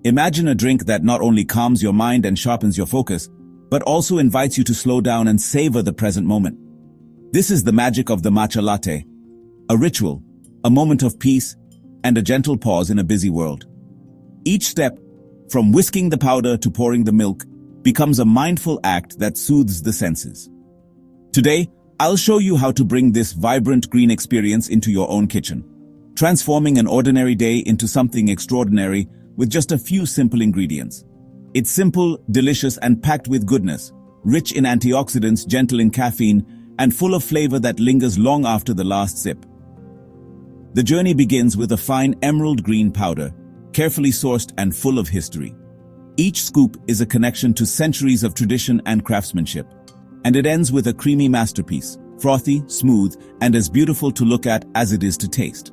Imagine a drink that not only calms your mind and sharpens your focus, but also invites you to slow down and savor the present moment. This is the magic of the matcha latte, a ritual, a moment of peace, and a gentle pause in a busy world. Each step, from whisking the powder to pouring the milk, becomes a mindful act that soothes the senses. Today, I'll show you how to bring this vibrant green experience into your own kitchen, transforming an ordinary day into something extraordinary with just a few simple ingredients. It's simple, delicious, and packed with goodness, rich in antioxidants, gentle in caffeine, and full of flavor that lingers long after the last sip. The journey begins with a fine emerald green powder, carefully sourced and full of history. Each scoop is a connection to centuries of tradition and craftsmanship, and it ends with a creamy masterpiece, frothy, smooth, and as beautiful to look at as it is to taste.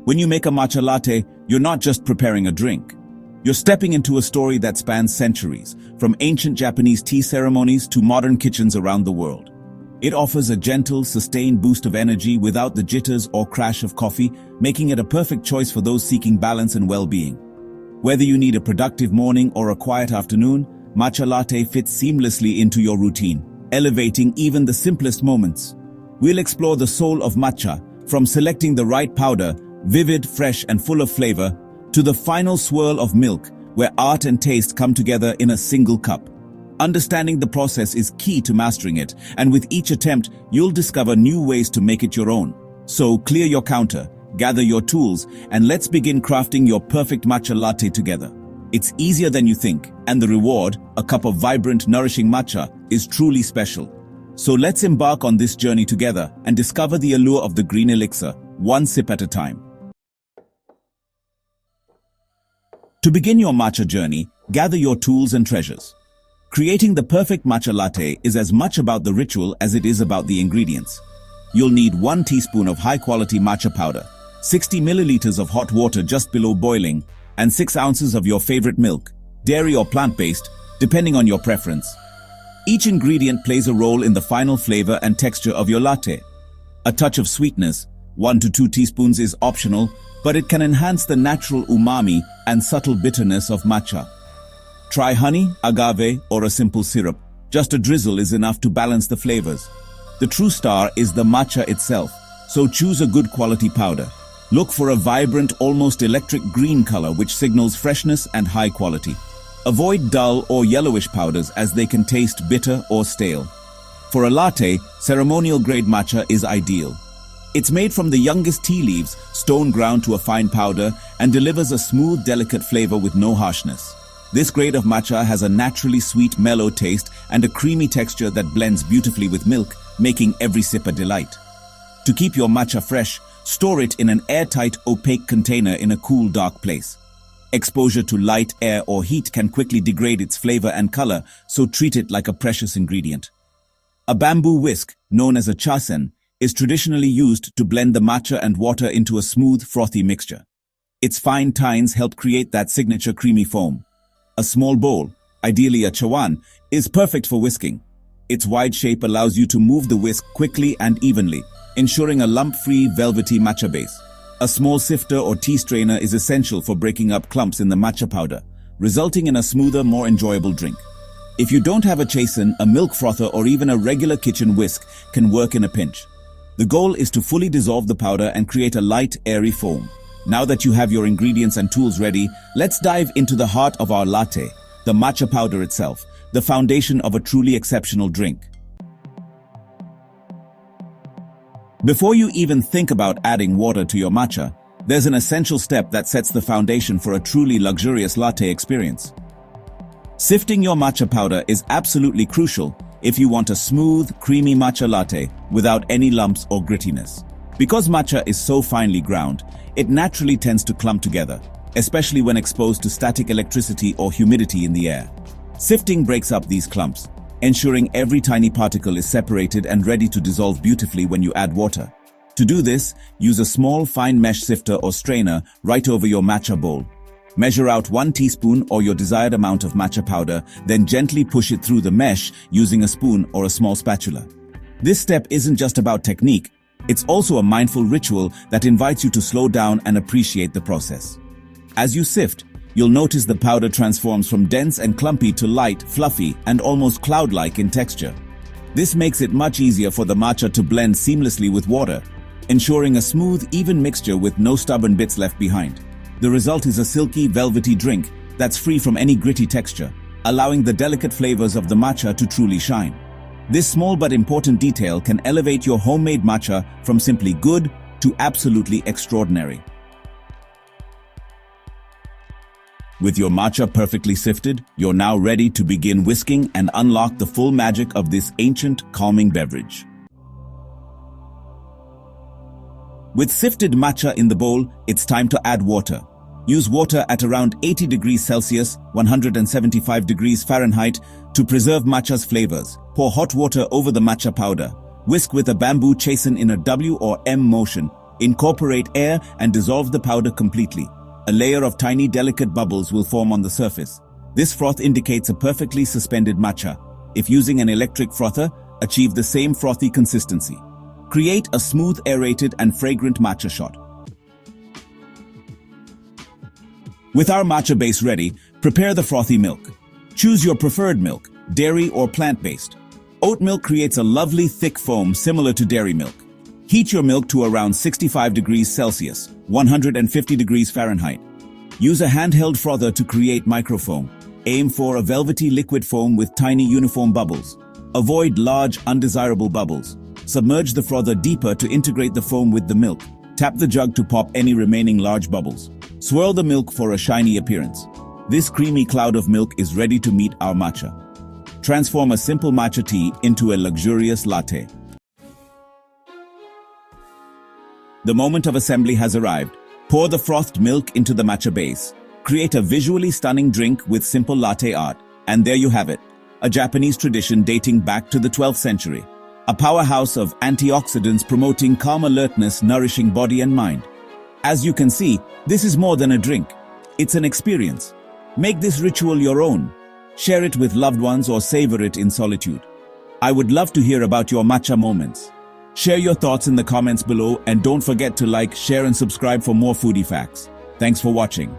When you make a matcha latte, you're not just preparing a drink. You're stepping into a story that spans centuries, from ancient Japanese tea ceremonies to modern kitchens around the world. It offers a gentle, sustained boost of energy without the jitters or crash of coffee, making it a perfect choice for those seeking balance and well-being. Whether you need a productive morning or a quiet afternoon, matcha latte fits seamlessly into your routine, elevating even the simplest moments. We'll explore the soul of matcha, from selecting the right powder, vivid, fresh, and full of flavor, to the final swirl of milk, where art and taste come together in a single cup. Understanding the process is key to mastering it, and with each attempt, you'll discover new ways to make it your own. So clear your counter, gather your tools, and let's begin crafting your perfect matcha latte together. It's easier than you think, and the reward, a cup of vibrant, nourishing matcha, is truly special. So let's embark on this journey together and discover the allure of the green elixir, one sip at a time. To begin your matcha journey, gather your tools and treasures. Creating the perfect matcha latte is as much about the ritual as it is about the ingredients. You'll need 1 teaspoon of high-quality matcha powder, 60 milliliters of hot water just below boiling, and 6 ounces of your favorite milk, dairy or plant-based, depending on your preference. Each ingredient plays a role in the final flavor and texture of your latte. A touch of sweetness, 1 to 2 teaspoons, is optional, but it can enhance the natural umami and subtle bitterness of matcha. Try honey, agave, or a simple syrup. Just a drizzle is enough to balance the flavors. The true star is the matcha itself, so choose a good quality powder. Look for a vibrant, almost electric green color which signals freshness and high quality. Avoid dull or yellowish powders as they can taste bitter or stale. For a latte, ceremonial-grade matcha is ideal. It's made from the youngest tea leaves, stone ground to a fine powder, and delivers a smooth, delicate flavor with no harshness. This grade of matcha has a naturally sweet, mellow taste and a creamy texture that blends beautifully with milk, making every sip a delight. To keep your matcha fresh, store it in an airtight, opaque container in a cool, dark place. Exposure to light, air, or heat can quickly degrade its flavor and color, so treat it like a precious ingredient. A bamboo whisk, known as a chasen, is traditionally used to blend the matcha and water into a smooth, frothy mixture. Its fine tines help create that signature creamy foam. A small bowl, ideally a chawan, is perfect for whisking. Its wide shape allows you to move the whisk quickly and evenly, ensuring a lump-free, velvety matcha base. A small sifter or tea strainer is essential for breaking up clumps in the matcha powder, resulting in a smoother, more enjoyable drink. If you don't have a chasen, a milk frother or even a regular kitchen whisk can work in a pinch. The goal is to fully dissolve the powder and create a light, airy foam. Now that you have your ingredients and tools ready, let's dive into the heart of our latte, the matcha powder itself, the foundation of a truly exceptional drink. Before you even think about adding water to your matcha, there's an essential step that sets the foundation for a truly luxurious latte experience. Sifting your matcha powder is absolutely crucial if you want a smooth, creamy matcha latte without any lumps or grittiness. Because matcha is so finely ground, it naturally tends to clump together, especially when exposed to static electricity or humidity in the air. Sifting breaks up these clumps, ensuring every tiny particle is separated and ready to dissolve beautifully when you add water. To do this, use a small fine mesh sifter or strainer right over your matcha bowl. Measure out 1 teaspoon or your desired amount of matcha powder, then gently push it through the mesh using a spoon or a small spatula. This step isn't just about technique, it's also a mindful ritual that invites you to slow down and appreciate the process. As you sift, you'll notice the powder transforms from dense and clumpy to light, fluffy, and almost cloud-like in texture. This makes it much easier for the matcha to blend seamlessly with water, ensuring a smooth, even mixture with no stubborn bits left behind. The result is a silky, velvety drink that's free from any gritty texture, allowing the delicate flavors of the matcha to truly shine. This small but important detail can elevate your homemade matcha from simply good to absolutely extraordinary. With your matcha perfectly sifted, you're now ready to begin whisking and unlock the full magic of this ancient, calming beverage. With sifted matcha in the bowl, it's time to add water. Use water at around 80 degrees Celsius, 175 degrees Fahrenheit, to preserve matcha's flavors. Pour hot water over the matcha powder. Whisk with a bamboo chasen in a W or M motion. Incorporate air and dissolve the powder completely. A layer of tiny delicate bubbles will form on the surface. This froth indicates a perfectly suspended matcha. If using an electric frother, achieve the same frothy consistency. Create a smooth, aerated, and fragrant matcha shot. With our matcha base ready, prepare the frothy milk. Choose your preferred milk, dairy or plant-based. Oat milk creates a lovely, thick foam similar to dairy milk. Heat your milk to around 65 degrees Celsius, 150 degrees Fahrenheit. Use a handheld frother to create microfoam. Aim for a velvety liquid foam with tiny uniform bubbles. Avoid large, undesirable bubbles. Submerge the frother deeper to integrate the foam with the milk. Tap the jug to pop any remaining large bubbles. Swirl the milk for a shiny appearance. This creamy cloud of milk is ready to meet our matcha. Transform a simple matcha tea into a luxurious latte. The moment of assembly has arrived. Pour the frothed milk into the matcha base. Create a visually stunning drink with simple latte art. And there you have it, a Japanese tradition dating back to the 12th century. A powerhouse of antioxidants promoting calm alertness, nourishing body and mind. As you can see, this is more than a drink. It's an experience. Make this ritual your own. Share it with loved ones or savor it in solitude. I would love to hear about your matcha moments. Share your thoughts in the comments below and don't forget to like, share and subscribe for more foodie facts. Thanks for watching.